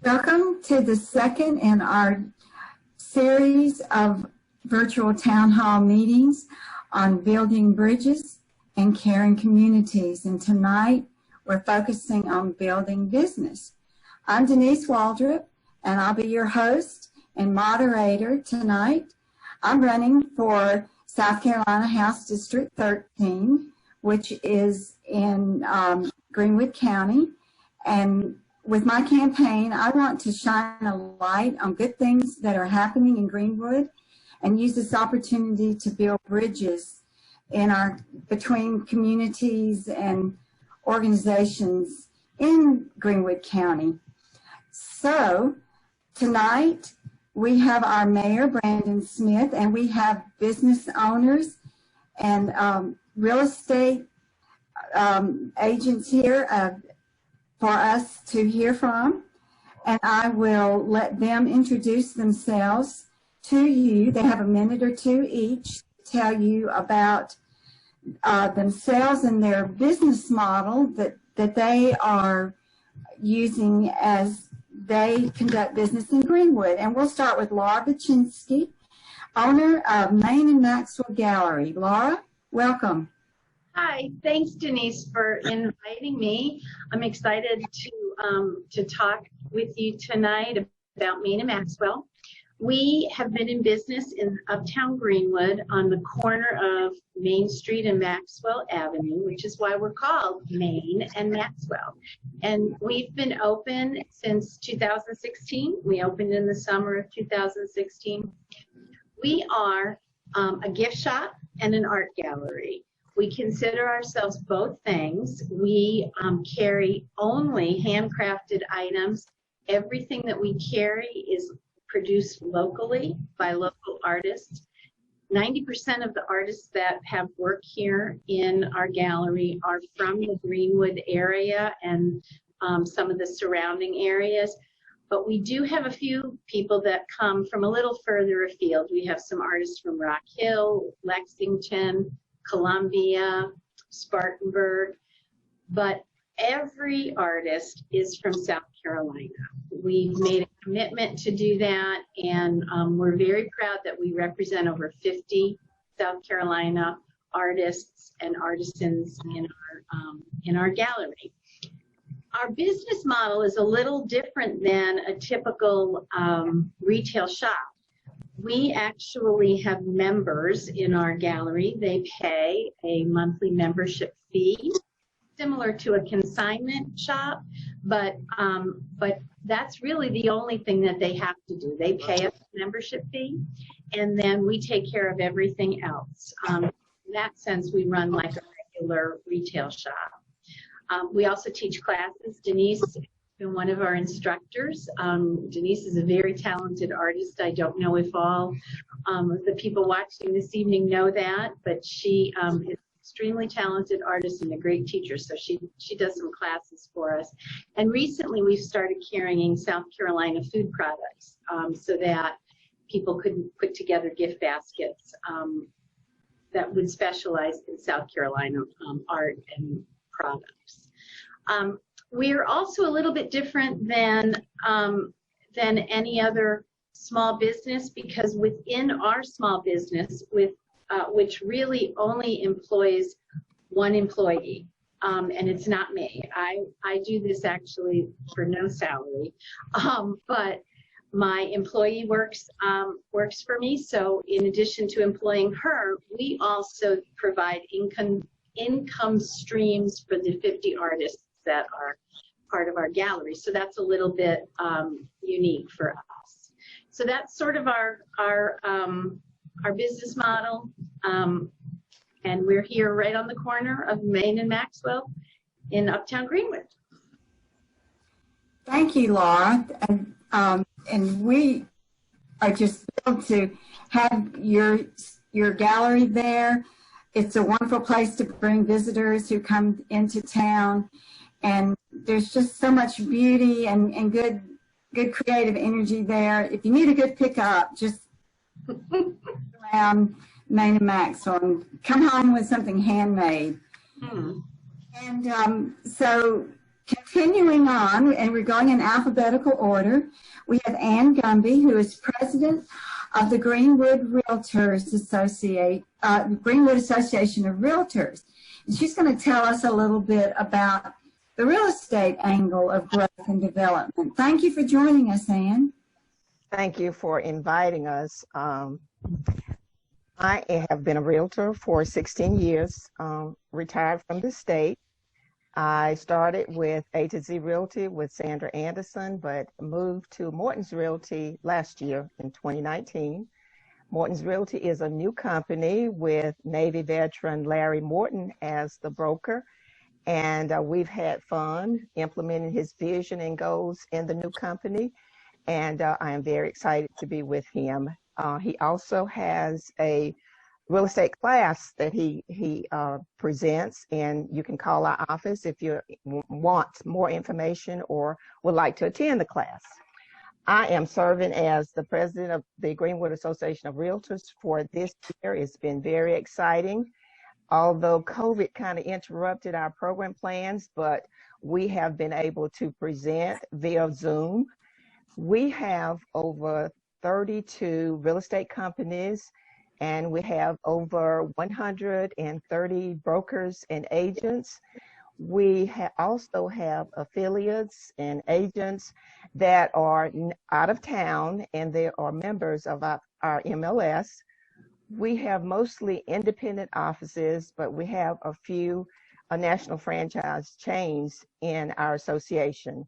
Welcome to the second in our series of virtual town hall meetings on building bridges and caring communities. And tonight we're focusing on building business. I'm Denise Waldrep, and I'll be your host and moderator tonight. I'm running for South Carolina House District 13, which is in Greenwood County. And with my campaign, I want to shine a light on good things that are happening in Greenwood and use this opportunity to build bridges between communities and organizations in Greenwood County. So tonight we have our mayor, Brandon Smith, and we have business owners and real estate agents here for us to hear from, and I will let them introduce themselves to you. They have a minute or two each to tell you about themselves and their business model that they are using as they conduct business in Greenwood. And we'll start with Laura Bachinski, owner of Main and Maxwell Gallery. Laura, welcome. Hi, thanks Denise for inviting me. I'm excited to talk with you tonight about Main and Maxwell. We have been in business in Uptown Greenwood on the corner of Main Street and Maxwell Avenue, which is why we're called Main and Maxwell. And we've been open since 2016. We opened in the summer of 2016. We are a gift shop and an art gallery. We consider ourselves both things. We carry only handcrafted items. Everything that we carry is produced locally by local artists. 90% of the artists that have work here in our gallery are from the Greenwood area and some of the surrounding areas. But we do have a few people that come from a little further afield. We have some artists from Rock Hill, Lexington, Columbia, Spartanburg, but every artist is from South Carolina. We've made a commitment to do that, and we're very proud that we represent over 50 South Carolina artists and artisans in our gallery. Our business model is a little different than a typical retail shop. We actually have members in our gallery. They pay a monthly membership fee, similar to a consignment shop, but that's really the only thing that they have to do. They pay a membership fee, and then we take care of everything else. In that sense, we run like a regular retail shop. We also teach classes. Denise has been one of our instructors. Denise is a very talented artist. I don't know if all of the people watching this evening know that, but she is an extremely talented artist and a great teacher, so she does some classes for us. And recently we've started carrying South Carolina food products so that people could put together gift baskets that would specialize in South Carolina art and products. We're also a little bit different than any other small business, because within our small business, which really only employs one employee, and it's not me. I do this actually for no salary, but my employee works for me. So in addition to employing her, we also provide income streams for the 50 artists that are part of our gallery. So that's a little bit unique for us. So that's sort of our business model, and we're here right on the corner of Main and Maxwell in Uptown Greenwood. Thank you, Laura. And we are just thrilled to have your gallery there. It's a wonderful place to bring visitors who come into town, and there's just so much beauty and good creative energy there. If you need a good pickup, just around Main and Maxwell and come home with something handmade. And so Continuing on, and we're going in alphabetical order, we have Ann Gunby, who is president of the Greenwood Realtors Greenwood Association of Realtors. And she's going to tell us a little bit about the real estate angle of growth and development. Thank you for joining us, Ann. Thank you for inviting us. I have been a realtor for 16 years, retired from the state. I started with A to Z Realty with Sandra Anderson, but moved to Morton's Realty last year in 2019. Morton's Realty is a new company with Navy veteran Larry Morton as the broker. And we've had fun implementing his vision and goals in the new company. And I am very excited to be with him. He also has a real estate class that he presents, and you can call our office if you want more information or would like to attend the class. I am serving as the president of the Greenwood Association of Realtors for this year. It's been very exciting. Although COVID kind of interrupted our program plans, but we have been able to present via Zoom. We have over 32 real estate companies, and we have over 130 brokers and agents. We also have affiliates and agents that are out of town, and they are members of our MLS. We have mostly independent offices, but we have a few national franchise chains in our association.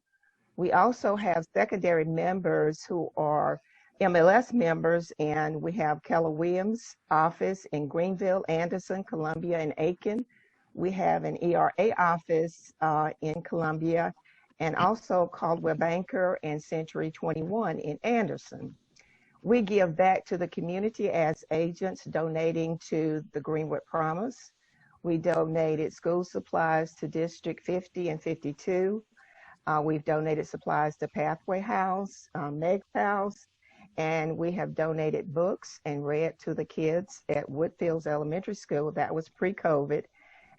We also have secondary members who are MLS members, and we have Keller Williams office in Greenville, Anderson, Columbia, and Aiken. We have an ERA office in Columbia, and also Caldwell Banker and Century 21 in Anderson. We give back to the community as agents, donating to the Greenwood Promise. We donated school supplies to District 50 and 52. We've donated supplies to Pathway House, Meg's House, and we have donated books and read to the kids at Woodfields Elementary School. That was pre-COVID.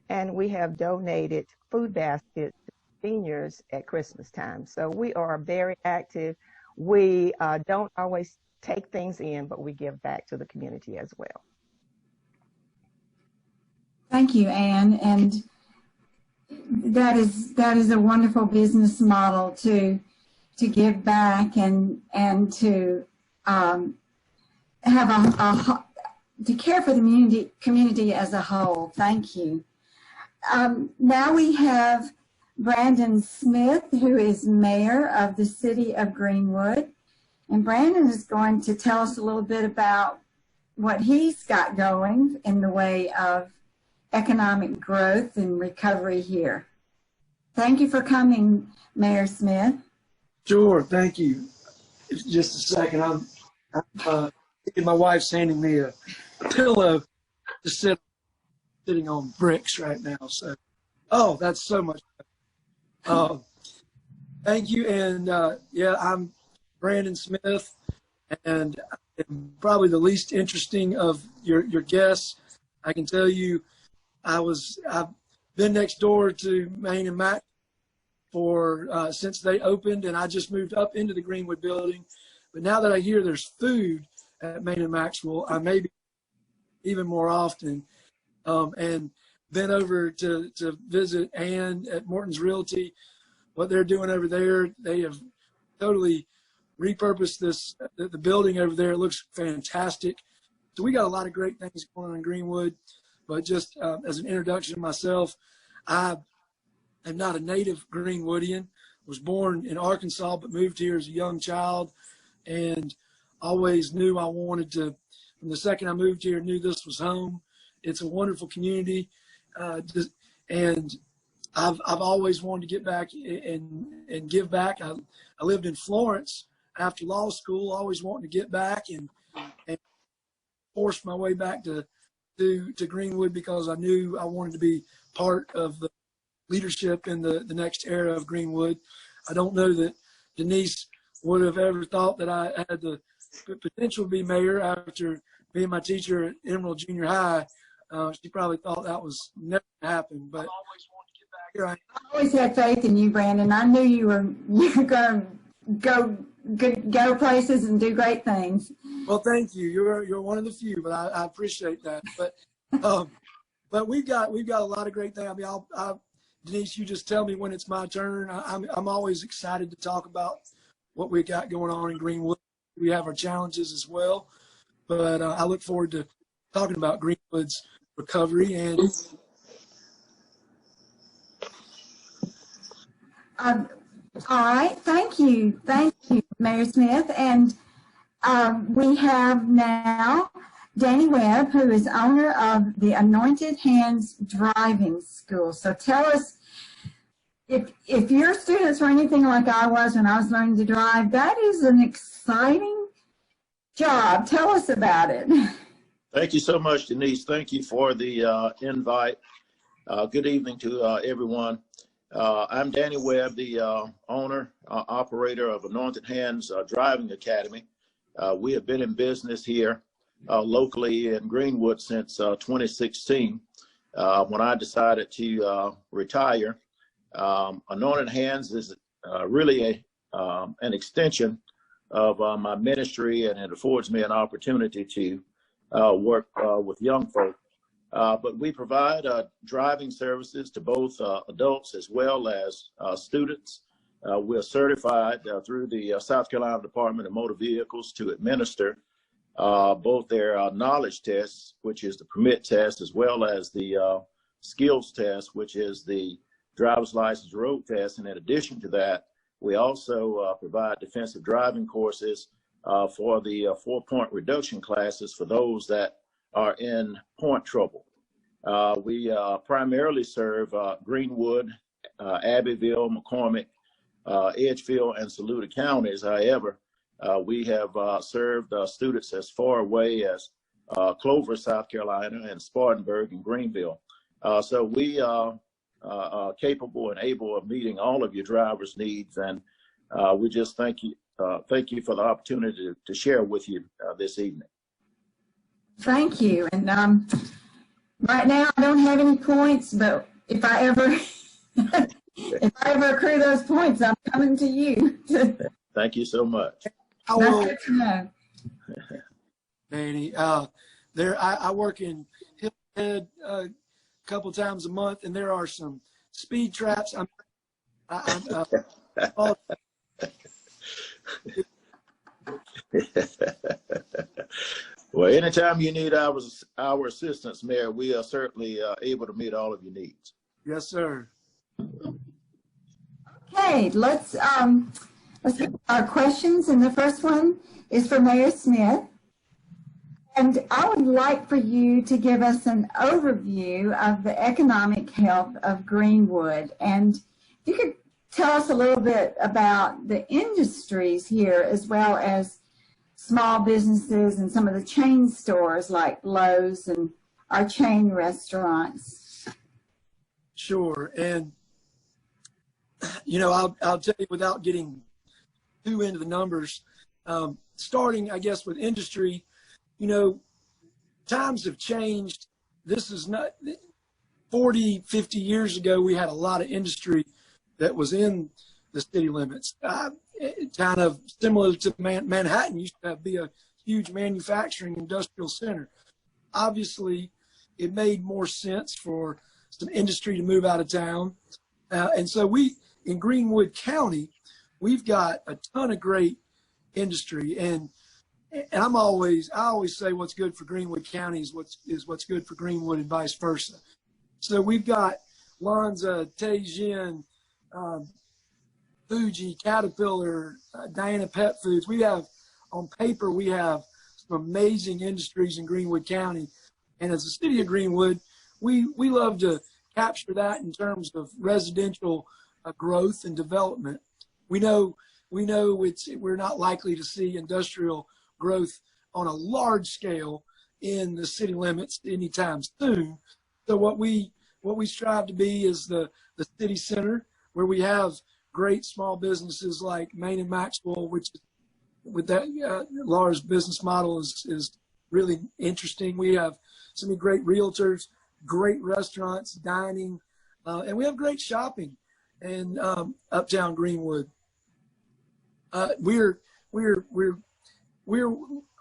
And we have donated food baskets to seniors at Christmas time. So we are very active. We don't always take things in, but we give back to the community as well. Thank you, Ann. And that is a wonderful business model to give back and to have to care for the community as a whole. Thank you. Now we have Brandon Smith, who is mayor of the city of Greenwood. And Brandon is going to tell us a little bit about what he's got going in the way of economic growth and recovery here. Thank you for coming, Mayor Smith. Sure, thank you. Just a second. I'm my wife's handing me a pillow to sitting on bricks right now. So, oh, that's so much better. Thank you. And yeah, I'm Brandon Smith, and I'm probably the least interesting of your guests. I can tell you, I've been next door to Main and Mac for since they opened, and I just moved up into the Greenwood building. But now that I hear there's food at Main and Maxwell, I may be even more often. And been over to visit Ann at Morton's Realty. What they're doing over there, they have totally repurposed the building over there. It looks fantastic. So we got a lot of great things going on in Greenwood. But just as an introduction to myself, I am not a native Greenwoodian. Was born in Arkansas, but moved here as a young child, and always knew I wanted to. From the second I moved here, knew this was home. It's a wonderful community, and I've always wanted to get back and give back. I lived in Florence after law school, always wanting to get back and forced my way back to Greenwood because I knew I wanted to be part of the leadership in the next era of Greenwood. I don't know that Denise would have ever thought that I had the potential to be mayor after being my teacher at Emerald Junior High. She probably thought that was never going to happen, but Here I am. I always had faith in you, Brandon. I knew you were going to go places and do great things. Well, thank you. You're one of the few, but I appreciate that. But we've got a lot of great things. I mean, Denise, you just tell me when it's my turn. I'm always excited to talk about what we got going on in Greenwood. We have our challenges as well, but I look forward to talking about Greenwood's recovery and. All right, thank you, Mayor Smith. And we have now Danny Webb, who is owner of the Anointed Hands Driving School. So tell us, if your students were anything like I was when I was learning to drive, that is an exciting job. Tell us about it. Thank you so much, Denise. Thank you for the invite. Good evening to everyone. I'm Danny Webb, the owner, operator of Anointed Hands Driving Academy. We have been in business here locally in Greenwood since 2016. When I decided to retire, Anointed Hands is really an extension of my ministry, and it affords me an opportunity to work with young folk. But we provide driving services to both adults as well as students. We're certified through the South Carolina Department of Motor Vehicles to administer both their knowledge tests, which is the permit test, as well as the skills test, which is the driver's license road test. And in addition to that, we also provide defensive driving courses for the 4-point reduction classes for those that are in point trouble. We primarily serve Greenwood, Abbeville, McCormick, Edgefield, and Saluda counties. However, we have served students as far away as Clover, South Carolina, and Spartanburg and Greenville. So we are capable and able of meeting all of your drivers' needs, and we just thank you for the opportunity to share with you this evening. Thank you. And right now I don't have any points, but if I ever accrue those points, I'm coming to you. Thank you so much. I will, That's good to know. Danny. I work in Hillhead a couple times a month, and there are some speed traps. Well, anytime you need our assistance, Mayor, we are certainly able to meet all of your needs. Yes, sir. Okay, let's get our questions, and the first one is for Mayor Smith. And I would like for you to give us an overview of the economic health of Greenwood. And if you could tell us a little bit about the industries here, as well as small businesses and some of the chain stores like Lowe's and our chain restaurants. Sure. And, you know, I'll tell you without getting too into the numbers, starting, I guess, with industry, you know, times have changed. This is not 40, 50 years ago, we had a lot of industry that was in the city limits. Kind of similar to Manhattan used to be a huge manufacturing industrial center. Obviously, it made more sense for some industry to move out of town. And so in Greenwood County, we've got a ton of great industry. And I always say what's good for Greenwood County is what's good for Greenwood and vice versa. So we've got Lanza, Teijin, Fuji, Caterpillar, Diana Pet Foods. We have, on paper, we have some amazing industries in Greenwood County. And as a city of Greenwood, we love to capture that in terms of residential growth and development. We know we're not likely to see industrial growth on a large scale in the city limits anytime soon. So what we strive to be is the city center, where we have great small businesses like Main and Maxwell, which with that Laura's business model is really interesting. We have so many great realtors, great restaurants, dining, and we have great shopping in Uptown Greenwood. We're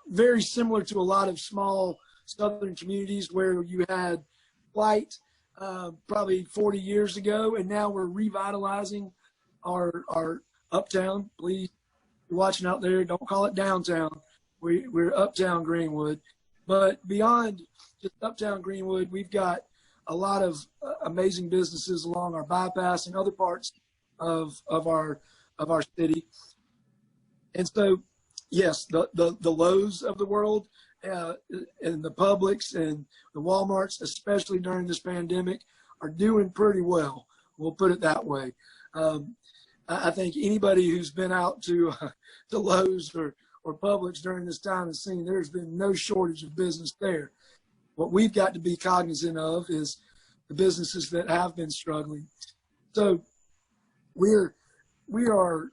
very similar to a lot of small southern communities where you had flight probably 40 years ago, and now we're revitalizing our Uptown. Please, you're watching out there, don't call it downtown. We're Uptown Greenwood. But beyond just Uptown Greenwood, we've got a lot of amazing businesses along our bypass and other parts of our city. And so, yes, the Lowe's of the world and the Publix and the Walmarts, especially during this pandemic, are doing pretty well. We'll put it that way. I think anybody who's been out to Lowe's or Publix during this time has seen there's been no shortage of business there. What we've got to be cognizant of is the businesses that have been struggling. So we are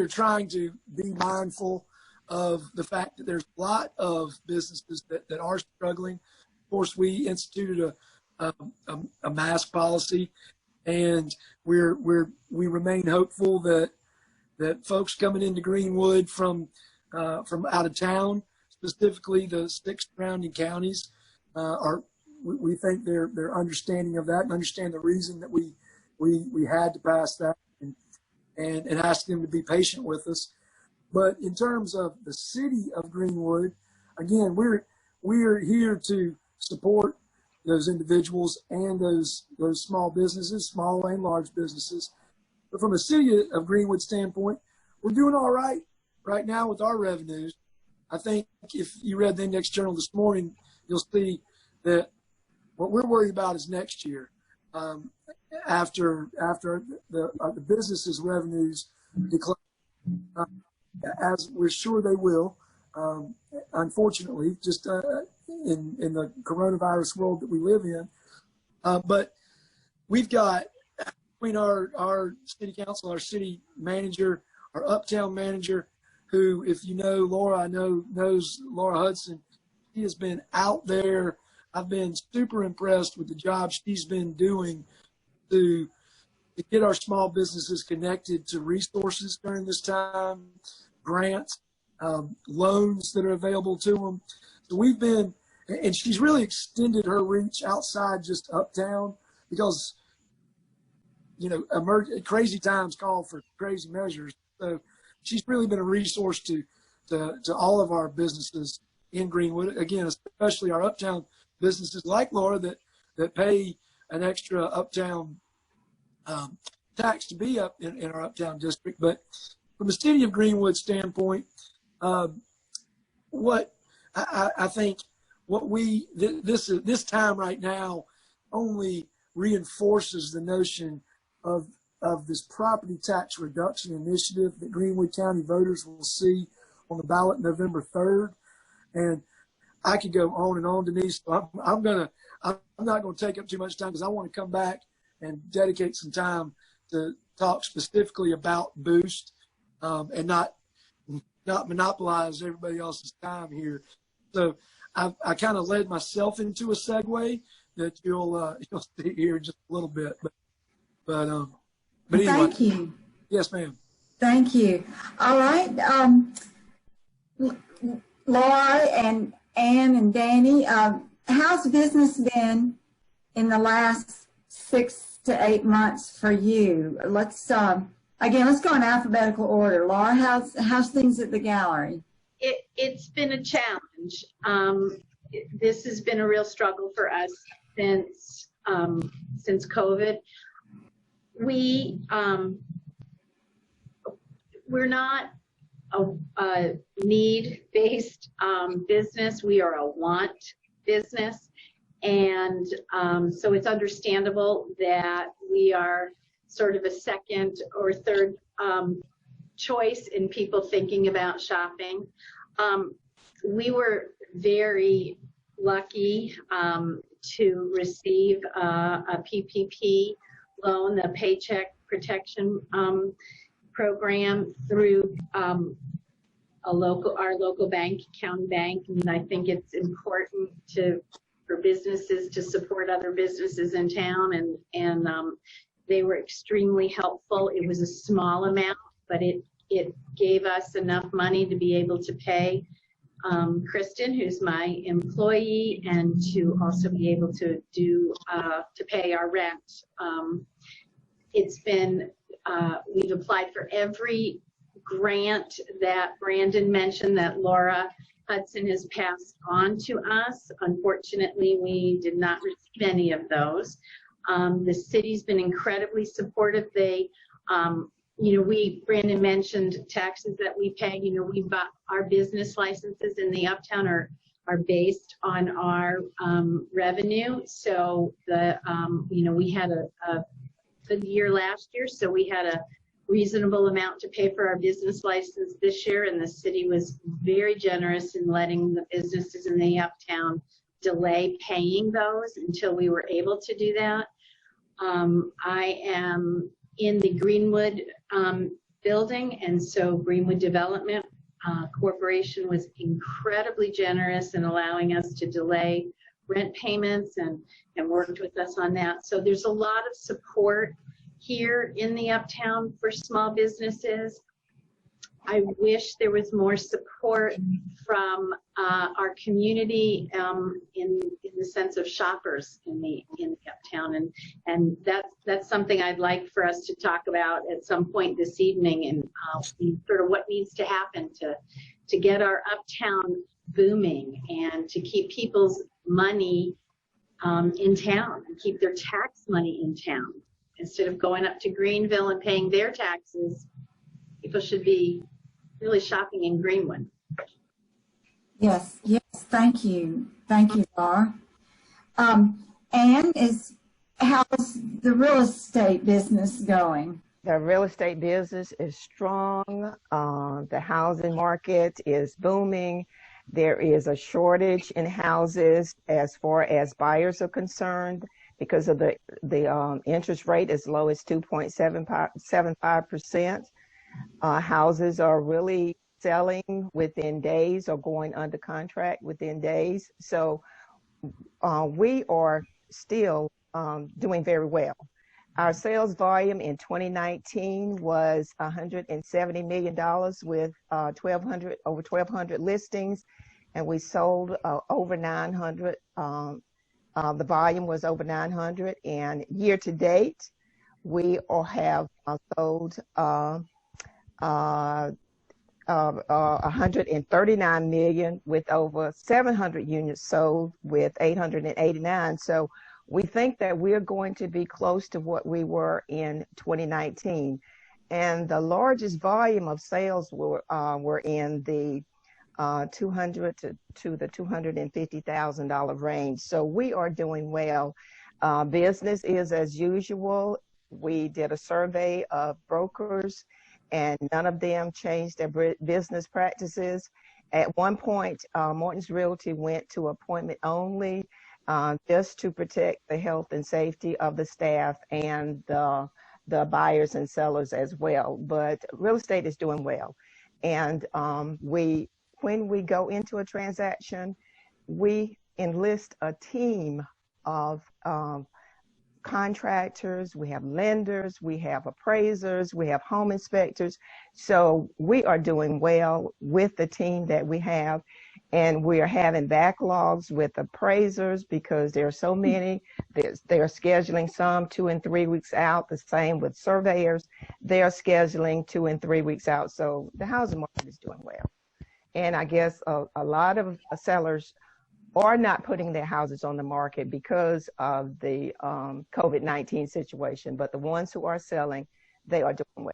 trying to be mindful of the fact that there's a lot of businesses that are struggling. Of course, we instituted a mask policy, and we remain hopeful that folks coming into Greenwood from out of town, specifically the 6 surrounding counties, we think they're understanding of that and understand the reason that we had to pass that and ask them to be patient with us. But in terms of the city of Greenwood, again, we're here to support those individuals and those small businesses, small and large businesses. But from a city of Greenwood standpoint, we're doing all right now with our revenues. I think if you read the Index Journal this morning, you'll see that what we're worried about is next year. After the businesses' revenues decline, as we're sure they will, unfortunately, just in the coronavirus world that we live in. But we've got, between our city council, our city manager, our Uptown manager, who, if you know Laura, I know knows Laura Hudson, she has been out there. I've been super impressed with the job she's been doing to get our small businesses connected to resources during this time, grants, loans that are available to them. So we've been, and she's really extended her reach outside just Uptown, because, you know, crazy times call for crazy measures. So she's really been a resource to all of our businesses in Greenwood. Again, especially our Uptown businesses like Laura that pay an extra Uptown tax to be up in our Uptown district. But from the city of Greenwood standpoint, what I think this time right now only reinforces the notion of this property tax reduction initiative that Greenwood County voters will see on the ballot November 3rd. And I could go on and on, Denise. So I'm not going to take up too much time, because I want to come back and dedicate some time to talk specifically about Boost, and not monopolize everybody else's time here. So I kind of led myself into a segue that you'll see here in just a little bit. But anyway. Thank you. Yes, ma'am. Thank you. All right. Laura and Ann and Danny, how's business been in the last 6 to 8 months for you? Let's go in alphabetical order. Laura, how's things at the gallery? It's been a challenge. This has been a real struggle for us since COVID. We're not a need-based business. We are a want business. And so it's understandable that we are sort of a second or third choice in people thinking about shopping. We were very lucky to receive a PPP loan, the Paycheck Protection Program, through our local bank, county bank. And I think it's important to businesses to support other businesses in town, and they were extremely helpful. It was a small amount, but it gave us enough money to be able to pay Kristen, who's my employee, and to also be able to pay our rent. It's been, we've applied for every grant that Brandon mentioned that Laura Hudson has passed on to us. Unfortunately, we did not receive any of those. The city's been incredibly supportive. They, Brandon mentioned taxes that we pay. We've got our business licenses in the Uptown are based on our revenue. So we had a good year last year, so we had a reasonable amount to pay for our business license this year, and the city was very generous in letting the businesses in the Uptown delay paying those until we were able to do that. I am in the Greenwood building, and so Greenwood Development Corporation was incredibly generous in allowing us to delay rent payments and worked with us on that. So there's a lot of support here in the Uptown for small businesses. I wish there was more support from our community in the sense of shoppers in the Uptown, and that's something I'd like for us to talk about at some point this evening, and sort of what needs to happen to get our Uptown booming and to keep people's money in town and keep their tax money in town. Instead of going up to Greenville and paying their taxes, people should be really shopping in Greenwood. Yes, thank you, Laura. Anne, how's the real estate business going? The real estate business is strong. The housing market is booming. There is a shortage in houses as far as buyers are concerned because of the interest rate as low as 2.75%. Houses are really selling within days or going under contract within days. So we are still doing very well. Our sales volume in 2019 was $170 million with over 1,200 listings, and we sold over 900. The volume was over 900, and year to date, we all have sold 139 million with over 700 units sold with 889. So we think that we're going to be close to what we were in 2019. And the largest volume of sales were in the $200 to the $250,000 range. So we are doing well. Business is as usual. We did a survey of brokers, and none of them changed their business practices. At one point, Morton's Realty went to appointment only just to protect the health and safety of the staff and the buyers and sellers as well. But real estate is doing well. And when we go into a transaction, we enlist a team of contractors, we have lenders, we have appraisers, we have home inspectors. So we are doing well with the team that we have, and we are having backlogs with appraisers because there are so many. They are scheduling some 2 and 3 weeks out. The same with surveyors. They are scheduling 2 and 3 weeks out. So the housing market is doing well. And I guess a lot of sellers are not putting their houses on the market because of the COVID-19 situation. But the ones who are selling, they are doing well.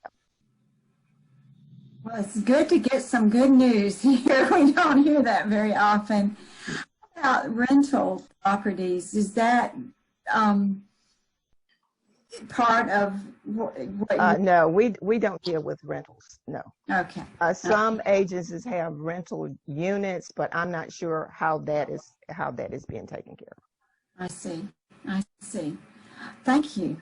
Well, it's good to get some good news here. We don't hear that very often. How about rental properties? Is that part of what you... No, we don't deal with rentals, no. Okay. Some agencies have rental units, but I'm not sure how that is being taken care of. I see. Thank you.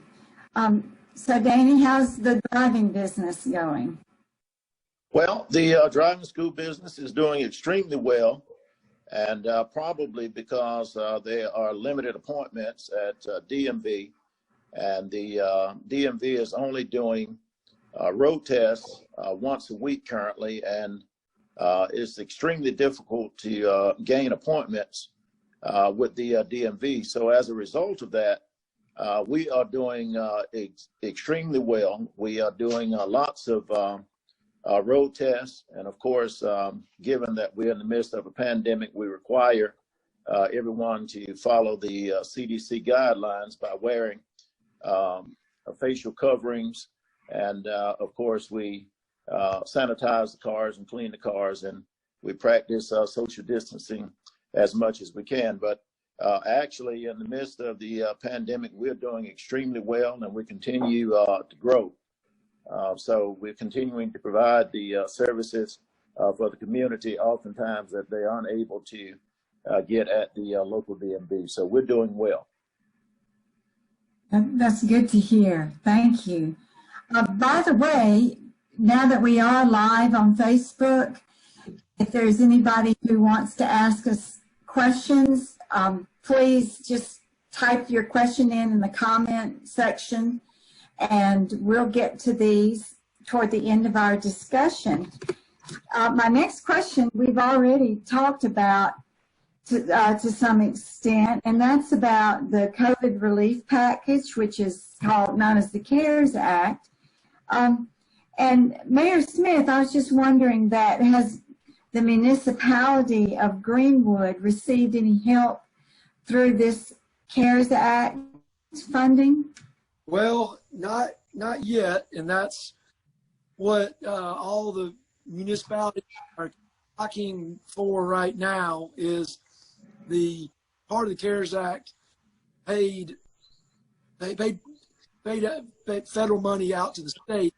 So Danny, how's the driving business going? Well, the driving school business is doing extremely well. And probably because there are limited appointments at DMV, and the DMV is only doing road tests once a week currently, and it's extremely difficult to gain appointments with the DMV. So as a result of that, we are doing extremely well. We are doing lots of road tests. And of course, given that we're in the midst of a pandemic, we require everyone to follow the CDC guidelines by wearing facial coverings. And of course, we sanitize the cars and clean the cars, and we practice social distancing as much as we can. But actually, in the midst of the pandemic, we're doing extremely well, and we continue to grow. So we're continuing to provide the services for the community, oftentimes that they aren't able to get at the local DMV. So we're doing well. That's good to hear. Thank you. By the way, now that we are live on Facebook, if there's anybody who wants to ask us questions, please just type your question in the comment section, and we'll get to these toward the end of our discussion. My next question we've already talked about to some extent, and that's about the COVID relief package, which is known as the CARES Act. And Mayor Smith, I was just wondering that has the municipality of Greenwood received any help through this CARES Act funding? Well, not yet, and that's what all the municipalities are talking for right now. Is the part of the CARES Act paid federal money out to the state.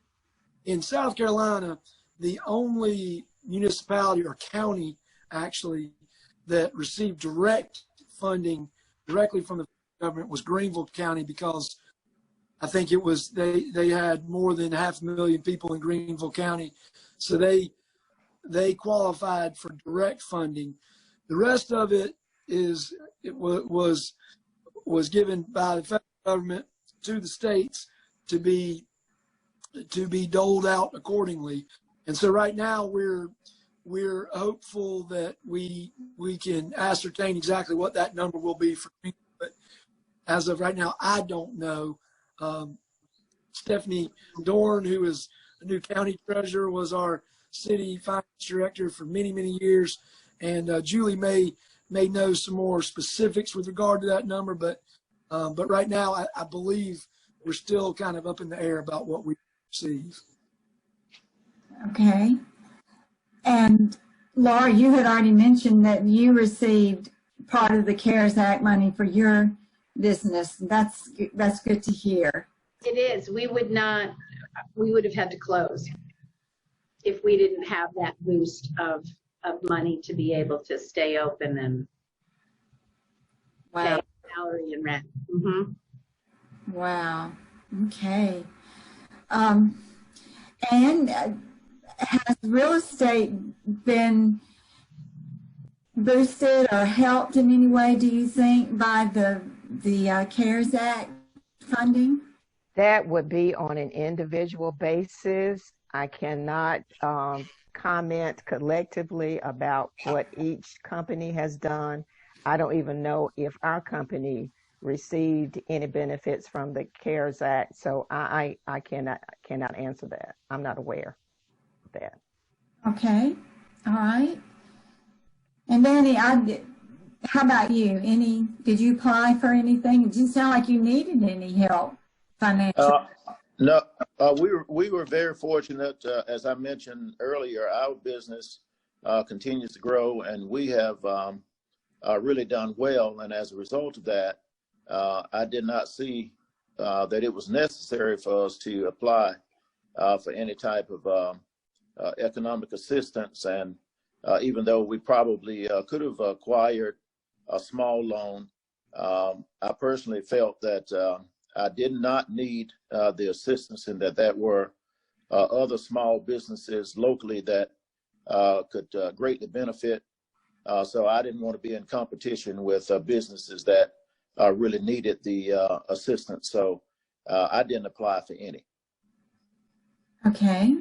In South Carolina, the only municipality or county actually that received direct funding directly from the government was Greenville County, because I think it was they had more than 500,000 people in Greenville County, so they qualified for direct funding. The rest of it was given by the federal government to the states to be doled out accordingly. And so right now we're hopeful that we can ascertain exactly what that number will be for Greenville. But as of right now, I don't know. Stephanie Dorn, who is a new county treasurer, was our city finance director for many, many years. And Julie may know some more specifics with regard to that number. But right now, I believe we're still kind of up in the air about what we receive. Okay. And Laura, you had already mentioned that you received part of the CARES Act money for your business. That's good to hear. It is. We would have had to close if we didn't have that boost of money to be able to stay open and pay salary and rent. Mm-hmm. Wow. Okay. And has real estate been boosted or helped in any way, do you think, by the CARES Act funding? That would be on an individual basis. I cannot comment collectively about what each company has done. I don't even know if our company received any benefits from the CARES Act, so I cannot answer that. I'm not aware of that. Okay, all right. And Danny, how about you? Did you apply for anything? It didn't sound like you needed any help financially. No, we were very fortunate. As I mentioned earlier, our business continues to grow, and we have really done well. And as a result of that, I did not see that it was necessary for us to apply for any type of economic assistance. And even though we probably could have acquired a small loan, I personally felt that I did not need the assistance, and that were other small businesses locally that could greatly benefit So I didn't want to be in competition with businesses that really needed the assistance. So I didn't apply for any. Okay,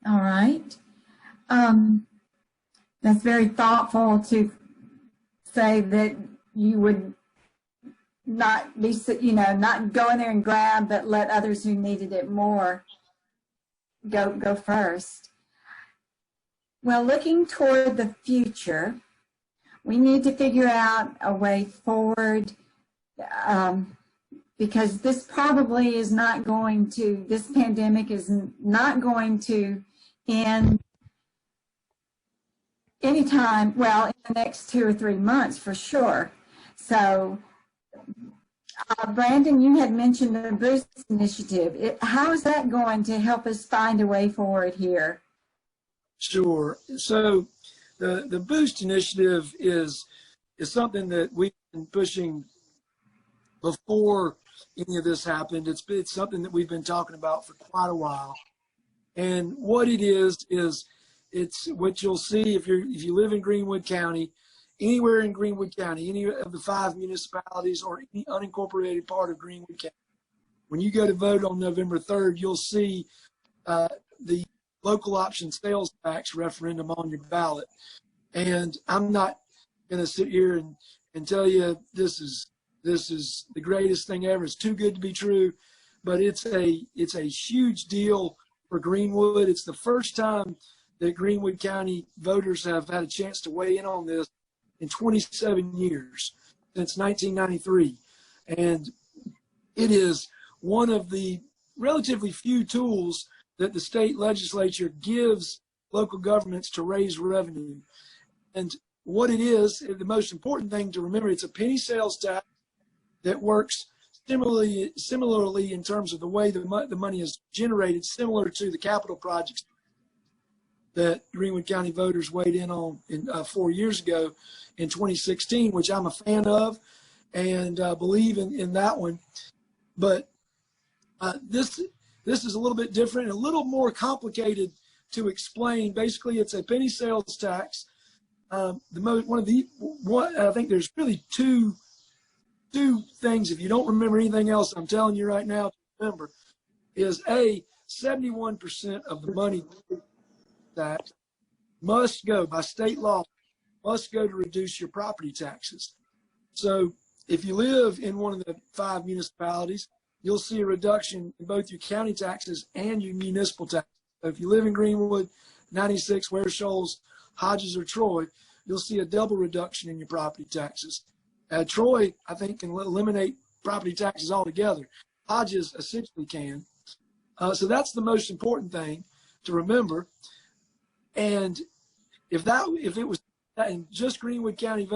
all right. That's very thoughtful to say that you would not be, not go in there and grab, but let others who needed it more go first. Well, looking toward the future, we need to figure out a way forward, because this probably is not going to, this pandemic is not going to end anytime, well, in the next 2 or 3 months for sure. So, Brandon, you had mentioned the Boost Initiative. How is that going to help us find a way forward here? Sure. So the Boost Initiative is something that we've been pushing before any of this happened. It's something that we've been talking about for quite a while. And what it is it's what you'll see if you live in Greenwood County, anywhere in Greenwood County, any of the 5 municipalities or any unincorporated part of Greenwood County. When you go to vote on November 3rd, you'll see the local option sales tax referendum on your ballot. And I'm not going to sit here and tell you this is the greatest thing ever. It's too good to be true, but it's a huge deal for Greenwood. It's the first time that Greenwood County voters have had a chance to weigh in on this in 27 years, since 1993. And it is one of the relatively few tools that the state legislature gives local governments to raise revenue. And what it is, the most important thing to remember, it's a penny sales tax that works similarly in terms of the way the money is generated, similar to the capital projects that Greenwood County voters weighed in on 4 years ago in 2016, which I'm a fan of and believe in that one. But this is a little bit different, a little more complicated to explain. Basically, it's a penny sales tax. I think there's really two things. If you don't remember anything else I'm telling you right now to remember, is 71% of the money tax must go, by state law, must go to reduce your property taxes. So if you live in one of the 5 municipalities, you'll see a reduction in both your county taxes and your municipal taxes. So if you live in Greenwood, 96, Ware Shoals, Hodges, or Troy, you'll see a double reduction in your property taxes. Troy, I think, can eliminate property taxes altogether. Hodges essentially can. So that's the most important thing to remember. And if it was and just Greenwood County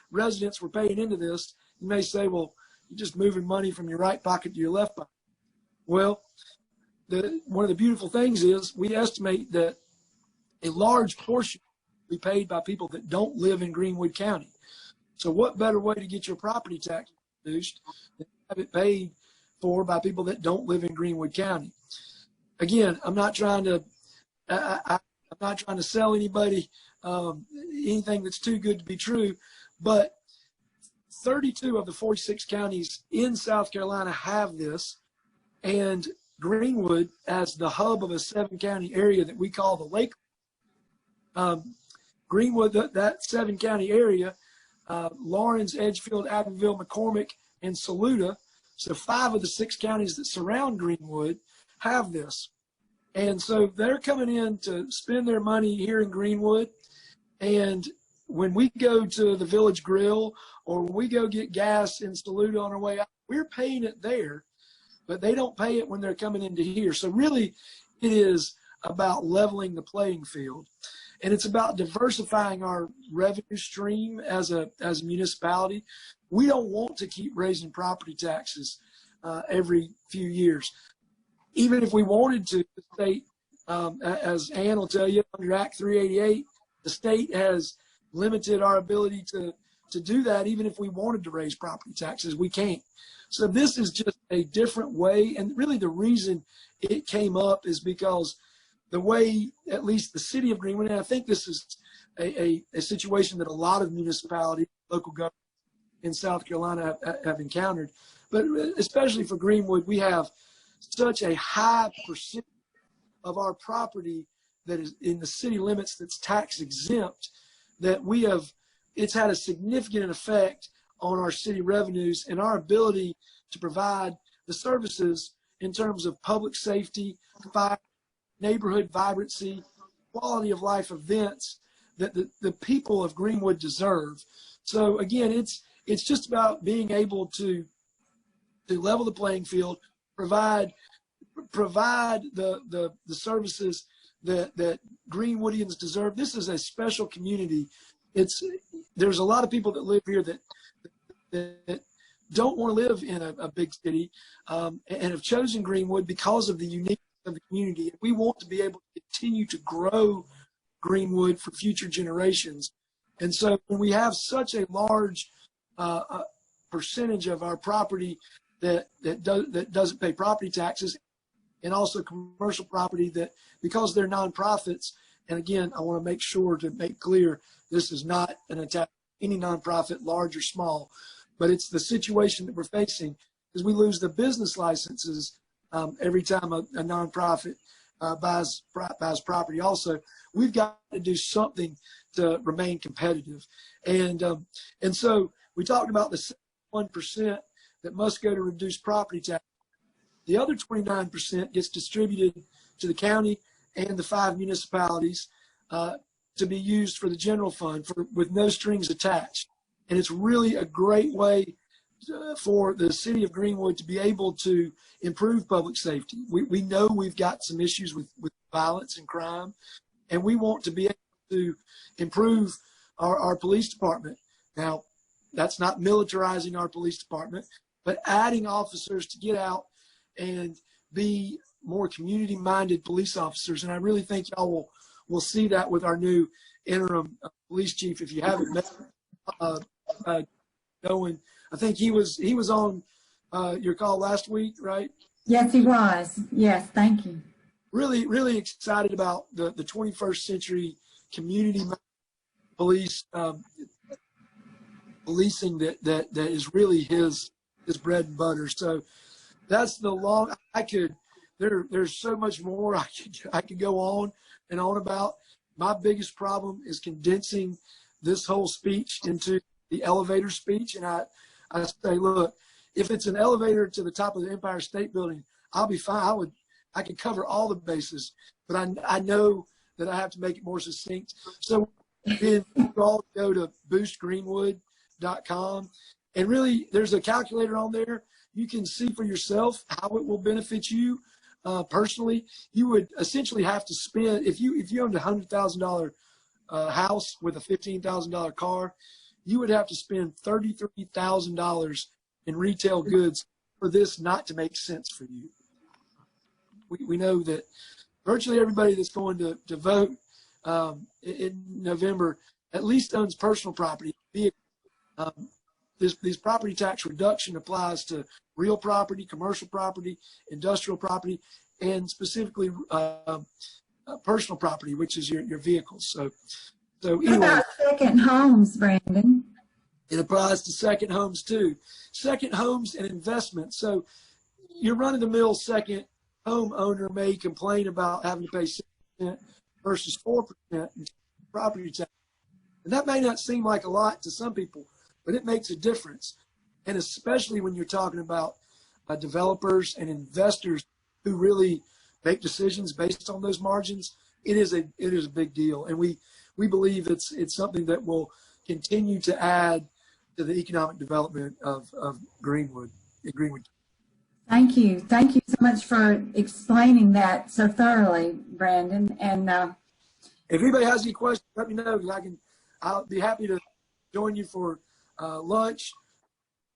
residents were paying into this, you may say, well, you're just moving money from your right pocket to your left pocket. Well, one of the beautiful things is we estimate that a large portion will be paid by people that don't live in Greenwood County. So what better way to get your property tax reduced than have it paid for by people that don't live in Greenwood County? Again, I'm not trying to I'm not trying to sell anybody anything that's too good to be true, but 32 of the 46 counties in South Carolina have this, and Greenwood, as the hub of a 7-county area that we call the Lake, Greenwood, that 7-county area, Lawrence, Edgefield, Abbeville, McCormick, and Saluda, so 5 of the 6 counties that surround Greenwood have this. And so they're coming in to spend their money here in Greenwood. And when we go to the Village Grill or when we go get gas in Saluda on our way out, we're paying it there, but they don't pay it when they're coming into here. So really it is about leveling the playing field. And it's about diversifying our revenue stream as a municipality. We don't want to keep raising property taxes every few years. Even if we wanted to, the state, as Ann will tell you, under Act 388, the state has limited our ability to do that. Even if we wanted to raise property taxes, we can't. So this is just a different way. And really the reason it came up is because the way, at least the city of Greenwood, and I think this is a situation that a lot of municipalities, local governments in South Carolina have encountered. But especially for Greenwood, we have such a high percent of our property that is in the city limits that's tax exempt that it's had a significant effect on our city revenues and our ability to provide the services in terms of public safety, fire, neighborhood vibrancy, quality of life events that the people of Greenwood deserve. So again, it's just about being able to level the playing field, provide the services that Greenwoodians deserve. This is a special community. There's a lot of people that live here that don't want to live in a big city and have chosen Greenwood because of the uniqueness of the community. We want to be able to continue to grow Greenwood for future generations. And so when we have such a large percentage of our property that doesn't pay property taxes, and also commercial property that, because they're nonprofits, and again, I want to make sure to make clear, this is not an attack on any nonprofit, large or small, but it's the situation that we're facing is we lose the business licenses every time a nonprofit buys property. Also, we've got to do something to remain competitive. And so we talked about the 1% that must go to reduce property tax. The other 29% gets distributed to the county and the 5 municipalities to be used for the general fund with no strings attached. And it's really a great way for the city of Greenwood to be able to improve public safety. We know we've got some issues with violence and crime, and we want to be able to improve our police department. Now, that's not militarizing our police department, but adding officers to get out and be more community-minded police officers. And I really think y'all will see that with our new interim police chief. If you haven't met Owen, I think he was on your call last week, right? Yes, he was. Yes, thank you. Really, really excited about the 21st century community police policing that is really his bread and butter. So that's there's so much more I could go on and on about. My biggest problem is condensing this whole speech into the elevator speech. And I say, look, if it's an elevator to the top of the Empire State Building, I'll be fine. I can cover all the bases, but I know that I have to make it more succinct. So you all go to boostgreenwood.com, and really there's a calculator on there. You can see for yourself how it will benefit you personally. You would essentially have to spend, if you owned a $100,000 house with a $15,000 car, you would have to spend $33,000 in retail goods for this not to make sense for you. We know that virtually everybody that's going to vote in November at least owns personal property. This property tax reduction applies to real property, commercial property, industrial property, and specifically personal property, which is your vehicles. So What anyway, about second homes, Brandon? it applies to second homes too. Second homes and investments. So your run-of-the-mill second home owner may complain about having to pay 6% versus 4% in property tax. And that may not seem like a lot to some people, but it makes a difference. And especially when you're talking about developers and investors who really make decisions based on those margins, it is a big deal. And we believe it's something that will continue to add to the economic development of Greenwood. Thank you. Thank you so much for explaining that so thoroughly, Brandon. And if anybody has any questions, let me know, because I'll be happy to join you for lunch,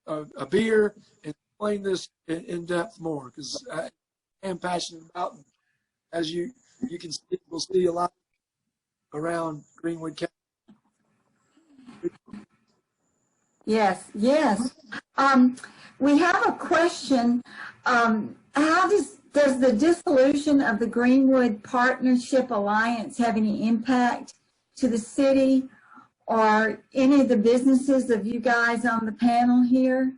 a beer, and explain this in depth more, because I am passionate about it. As you can see, we'll see a lot around Greenwood County. yes. We have a question. How does the dissolution of the Greenwood Partnership Alliance have any impact to the city or any of the businesses of you guys on the panel here?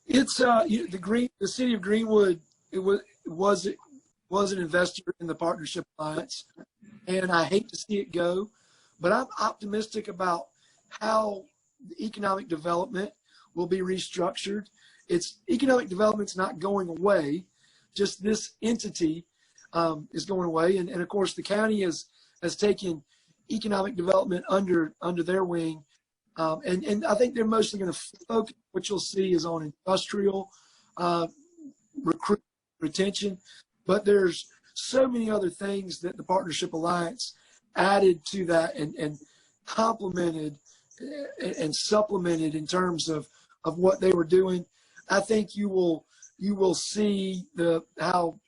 It's the city of Greenwood. It was an investor in the Partnership Alliance, and I hate to see it go, but I'm optimistic about how the economic development will be restructured. Economic development's not going away, just this entity is going away, and of course the county has taken economic development under their wing, and I think they're mostly going to focus. What you'll see is on industrial recruitment, retention, but there's so many other things that the Partnership Alliance added to that and complemented and supplemented in terms of what they were doing. I think you will see how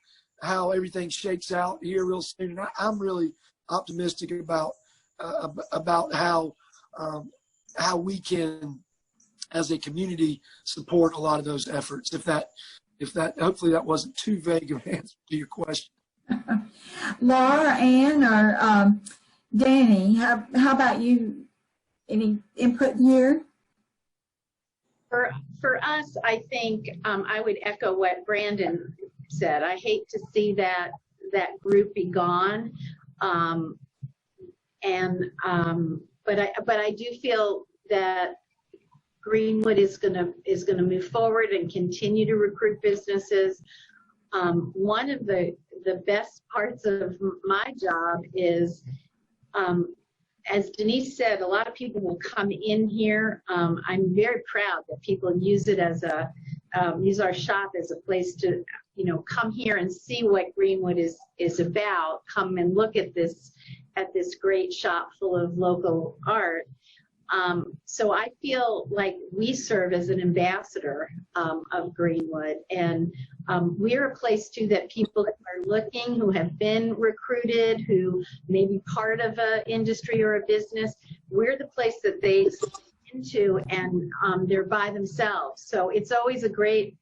everything shakes out here real soon. And I'm really optimistic about how we can, as a community, support a lot of those efforts. If that hopefully that wasn't too vague of an answer to your question. Laura, Ann, or Danny, how about you? Any input here? For us, I think I would echo what Brandon said. I hate to see that group be gone, but I do feel that Greenwood is gonna move forward and continue to recruit businesses. One of the best parts of my job is, as Denise said, a lot of people will come in here. I'm very proud that people use it as use our shop as a place to, come here and see what Greenwood is about. Come and look at this great shop full of local art. So I feel like we serve as an ambassador of Greenwood, and we're a place too that people are looking, who have been recruited, who may be part of an industry or a business. We're the place that they get into, and they're by themselves. So it's always a great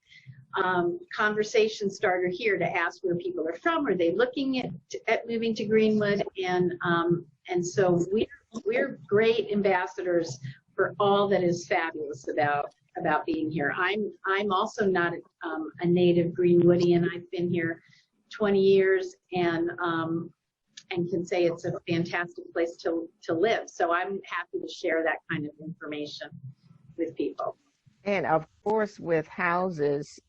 conversation starter here to ask where people are from. Are they looking at moving to Greenwood? And so we're great ambassadors for all that is fabulous about being here. I'm also not a native Greenwoodian. I've been here 20 years and can say it's a fantastic place to live. So I'm happy to share that kind of information with people. And of course, with houses,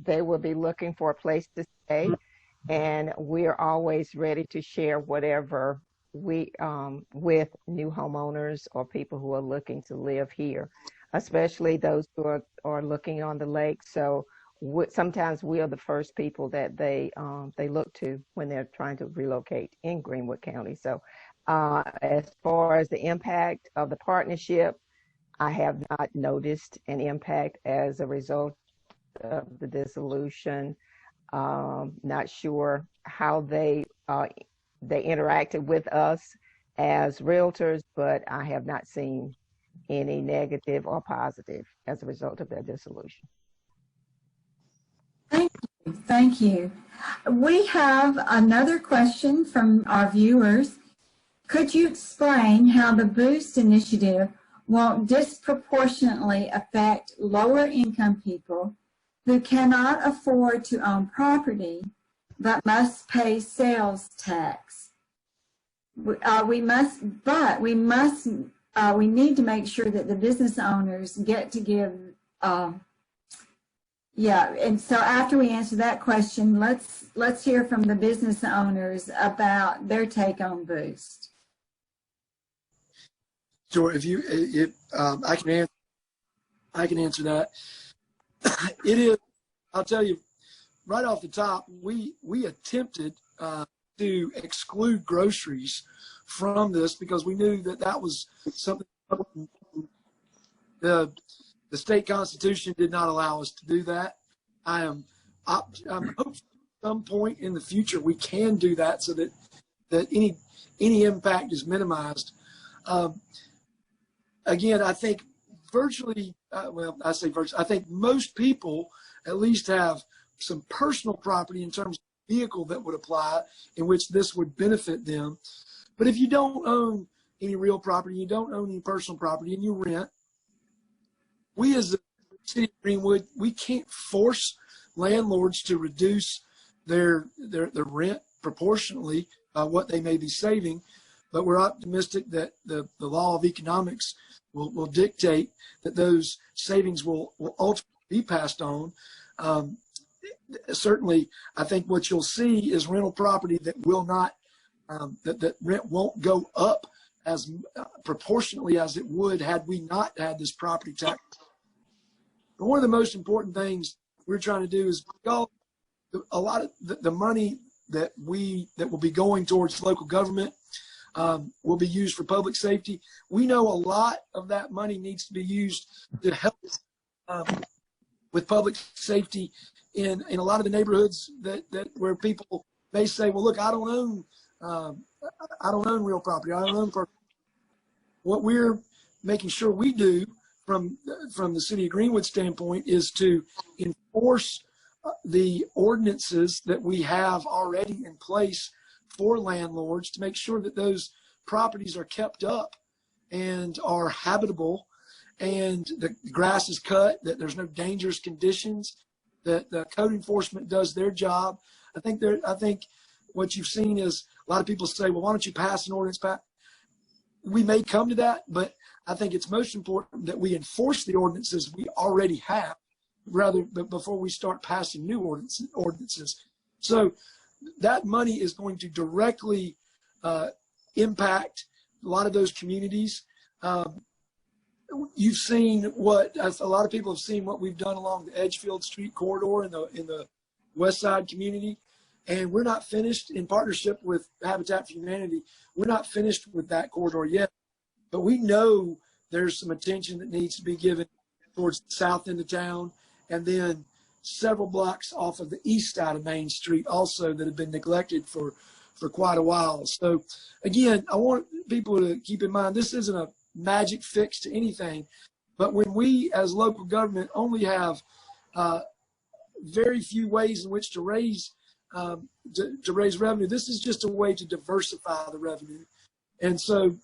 they will be looking for a place to stay, and we're always ready to share whatever we with new homeowners or people who are looking to live here, especially those who are looking on the lake. So sometimes we are the first people that they look to when they're trying to relocate in Greenwood County. So as far as the impact of the partnership, I have not noticed an impact as a result of the dissolution. Not sure how they interacted with us as realtors, but I have not seen any negative or positive as a result of their dissolution. Thank you. We have another question from our viewers. Could you explain how the Boost initiative won't disproportionately affect lower income people who cannot afford to own property but must pay sales tax? We need to make sure that the business owners get to give, and so after we answer that question, let's hear from the business owners about their take on Boost. Sure, I can answer that. It is, I'll tell you, right off the top, we attempted to exclude groceries from this because we knew that was something the state constitution did not allow us to do that. I'm hoping at some point in the future we can do that so that any impact is minimized. Again, I think virtually, I think most people at least have some personal property in terms of vehicle that would apply, in which this would benefit them. But if you don't own any real property, you don't own any personal property, and you rent, we as the city of Greenwood, we can't force landlords to reduce their rent proportionally by what they may be saving, but we're optimistic that the law of economics will dictate that those savings will ultimately be passed on. Certainly, I think what you'll see is rental property that will not, that rent won't go up as proportionately as it would had we not had this property tax. But one of the most important things we're trying to do is a lot of the money that will be going towards local government will be used for public safety. We know a lot of that money needs to be used to help with public safety in a lot of the neighborhoods that where people may say, well, look, I don't own real property. I don't own property. What we're making sure we do from the city of Greenwood standpoint is to enforce the ordinances that we have already in place for landlords to make sure that those properties are kept up and are habitable, and the grass is cut, that there's no dangerous conditions, that the code enforcement does their job. I think what you've seen is a lot of people say, well, why don't you pass an ordinance? We may come to that, but I think it's most important that we enforce the ordinances we already have before we start passing new ordinances. So that money is going to directly impact a lot of those communities. You've seen a lot of people have seen what we've done along the Edgefield Street corridor in the West Side community, and we're not finished in partnership with Habitat for Humanity. We're not finished with that corridor yet, but we know there's some attention that needs to be given towards the south end of town, and then several blocks off of the east side of Main Street also that have been neglected for quite a while. So again, I want people to keep in mind, this isn't a magic fix to anything, but when we as local government only have very few ways in which to raise revenue, this is just a way to diversify the revenue. And so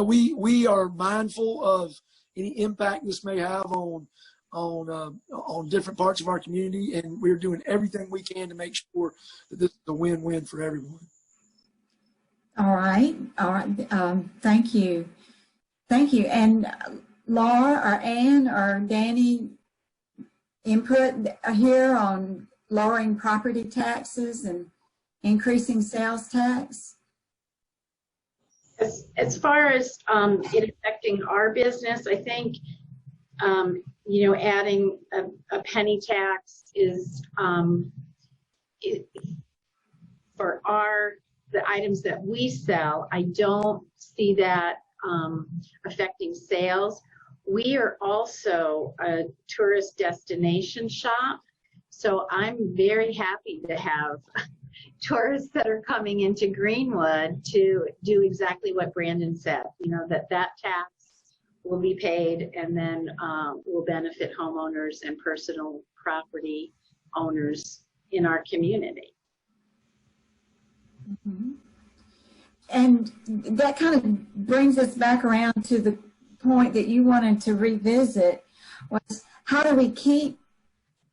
we are mindful of any impact this may have on different parts of our community, and we're doing everything we can to make sure that this is a win-win for everyone. All right. Thank you. And Laura or Ann or Danny, input here on lowering property taxes and increasing sales tax? As far as it affecting our business, I think adding a penny tax is for the items that we sell. I don't see that affecting sales. We are also a tourist destination shop, so I'm very happy to have tourists that are coming into Greenwood to do exactly what Brandon said, that tax will be paid and then will benefit homeowners and personal property owners in our community. Mm-hmm. And that kind of brings us back around to the point that you wanted to revisit, was how do we keep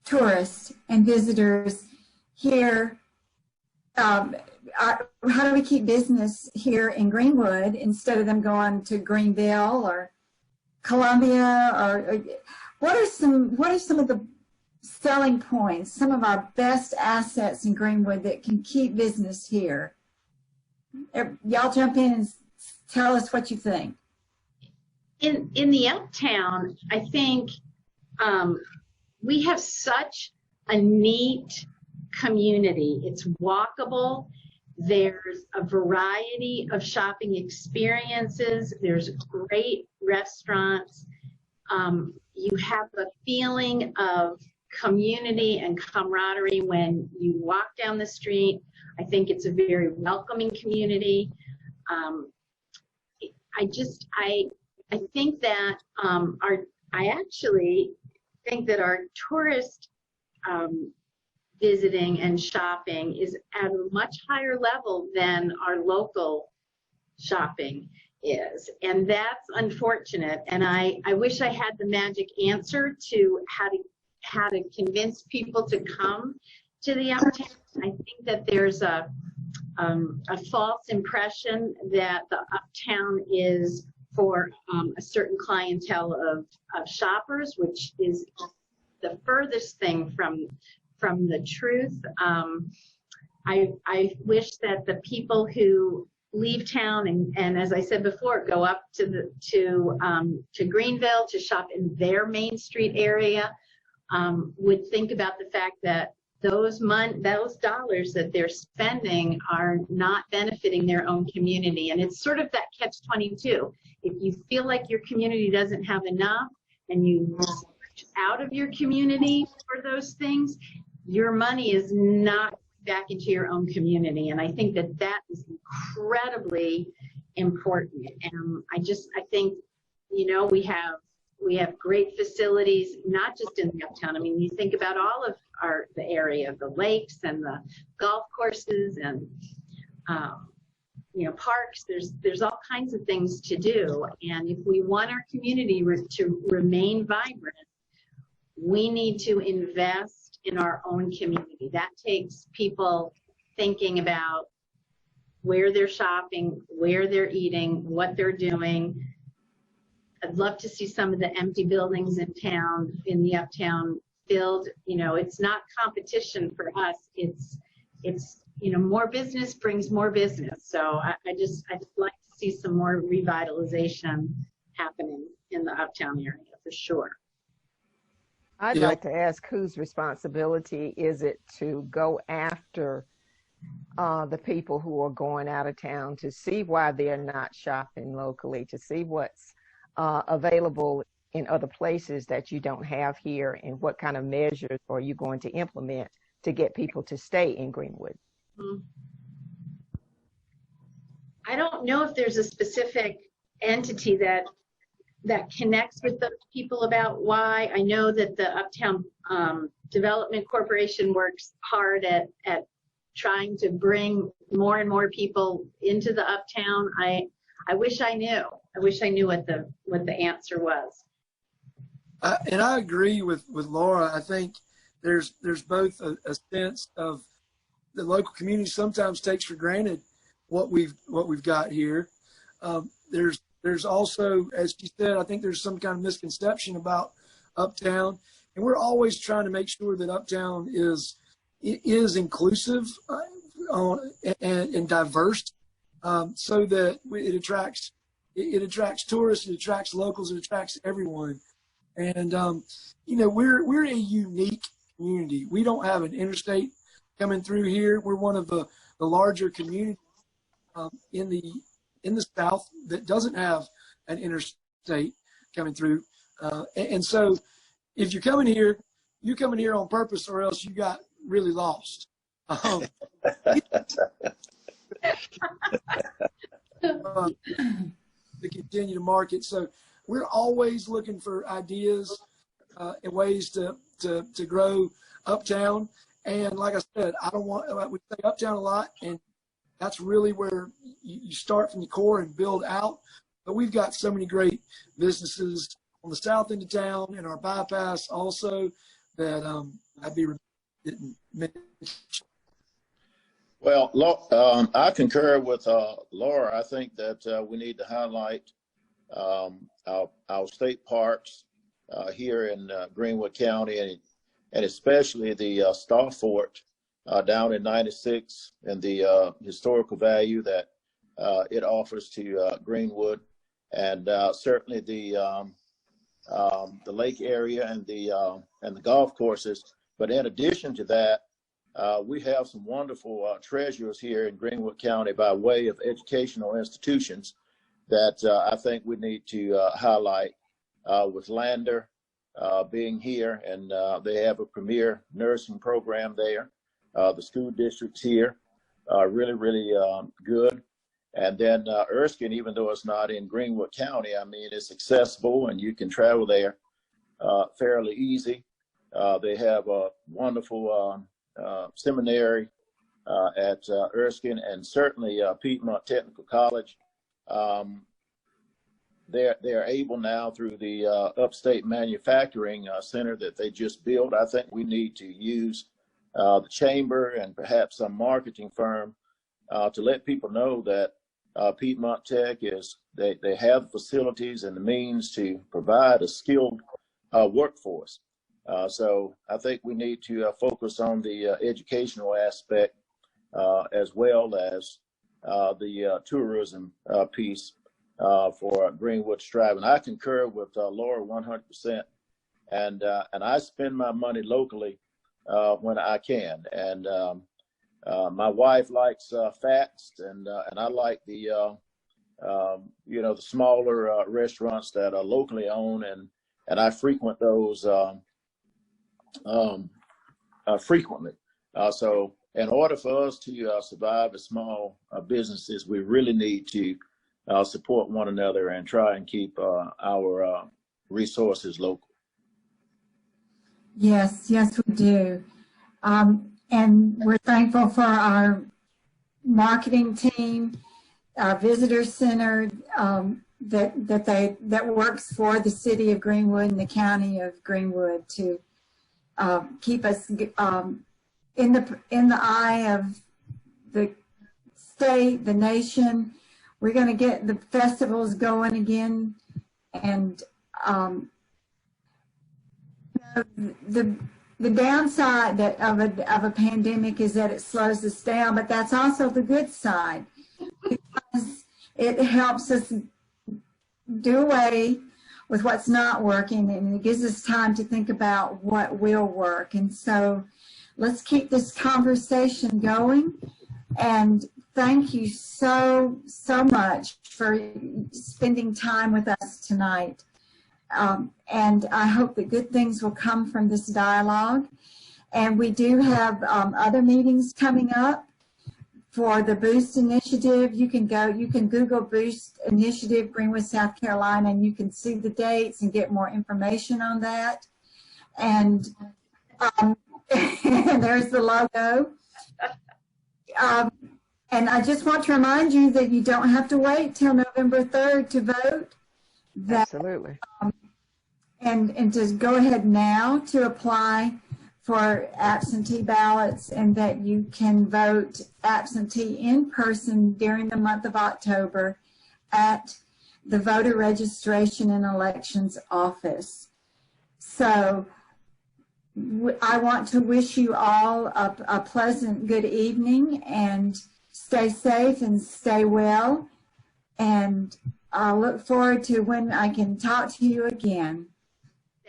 tourists and visitors here? How do we keep business here in Greenwood instead of them going to Greenville or Columbia? Or what are some of the selling points, some of our best assets in Greenwood that can keep business here? Y'all jump in and tell us what you think. In the Uptown, I think we have such a neat community. It's walkable. There's a variety of shopping experiences. There's great restaurants. You have a feeling of community and camaraderie when you walk down the street. I think it's a very welcoming community. I think that I actually think that our tourist visiting and shopping is at a much higher level than our local shopping is. And that's unfortunate. And I wish I had the magic answer to how to convince people to come to the uptown. I think that there's a false impression that the uptown is for a certain clientele of shoppers, which is the furthest thing from the truth. I wish that the people who leave town and as I said before, go up to Greenville to shop in their Main Street area, would think about the fact that those dollars that they're spending are not benefiting their own community. And it's sort of that catch-22. If you feel like your community doesn't have enough and you switch out of your community for those things, your money is not back into your own community. And I think that that is incredibly important. And I think, you know, we have great facilities, not just in the uptown. I mean, you think about all of the area, the lakes and the golf courses and, you know, parks. There's all kinds of things to do. And if we want our community to remain vibrant, we need to invest in our own community. That takes people thinking about where they're shopping, where they're eating, what they're doing. I'd love to see some of the empty buildings in town, in the uptown, filled. You know, it's not competition for us. It's you know, more business brings more business. So I'd like to see some more revitalization happening in the uptown area for sure. I'd like to ask, whose responsibility is it to go after the people who are going out of town, to see why they're not shopping locally, to see what's available in other places that you don't have here, and what kind of measures are you going to implement to get people to stay in Greenwood? I don't know if there's a specific entity that connects with those people about why. I know that the Uptown Development Corporation works hard at trying to bring more and more people into the uptown. I wish I knew. I wish I knew what the answer was. And I agree with Laura. I think there's both a sense of the local community sometimes takes for granted what we've got here. There's also, as she said, I think there's some kind of misconception about Uptown, and we're always trying to make sure that Uptown is inclusive and diverse, so that it attracts tourists, it attracts locals, it attracts everyone. And you know, we're a unique community. We don't have an interstate coming through here. We're one of the larger communities in the South that doesn't have an interstate coming through. And so if you're coming here on purpose, or else you got really lost. To continue to market. So we're always looking for ideas and ways to grow Uptown. And like I said, we say Uptown a lot, and that's really where you start from the core and build out. But we've got so many great businesses on the south end of town and our bypass also that I'd be didn't mention. Well, I concur with Laura. I think that we need to highlight our state parks here in Greenwood County, and especially the Star Fort down in 96, and the historical value that it offers to Greenwood, and certainly the lake area and the golf courses. But in addition to that, we have some wonderful treasures here in Greenwood County by way of educational institutions that I think we need to highlight, with Lander being here, and they have a premier nursing program there. The school districts here are really, really good. And then Erskine, even though it's not in Greenwood County, I mean, it's accessible and you can travel there fairly easy. They have a wonderful seminary at Erskine, and certainly Piedmont Technical College they're able now through the Upstate Manufacturing Center that they just built. I think we need to use the chamber and perhaps some marketing firm to let people know that Piedmont Tech they have facilities and the means to provide a skilled workforce. So I think we need to focus on the educational aspect as well as the tourism piece for Greenwood Driving. I concur with Laura 100%, and I spend my money locally when I can. And my wife likes fats, and I like the the smaller restaurants that are locally owned, and I frequent those frequently. So in order for us to survive as small businesses, we really need to support one another and try and keep our resources local. Yes, we do. And we're thankful for our marketing team, our visitor center that works for the city of Greenwood and the county of Greenwood to keep us in the eye of the state, the nation. We're going to get the festivals going again, and the downside of a pandemic is that it slows us down, but that's also the good side, because it helps us do away with what's not working, and it gives us time to think about what will work. And so let's keep this conversation going, and thank you so much for spending time with us tonight. And I hope that good things will come from this dialogue. And we do have other meetings coming up for the Boost Initiative. You can Google Boost Initiative, Greenwood, South Carolina, and you can see the dates and get more information on that. And there's the logo. And I just want to remind you that you don't have to wait till November 3rd to vote. Absolutely. And to go ahead now to apply for absentee ballots, and that you can vote absentee in person during the month of October at the Voter Registration and Elections Office. So I want to wish you all a pleasant good evening, and stay safe and stay well. And I look forward to when I can talk to you again.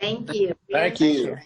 Thank you. Thank you.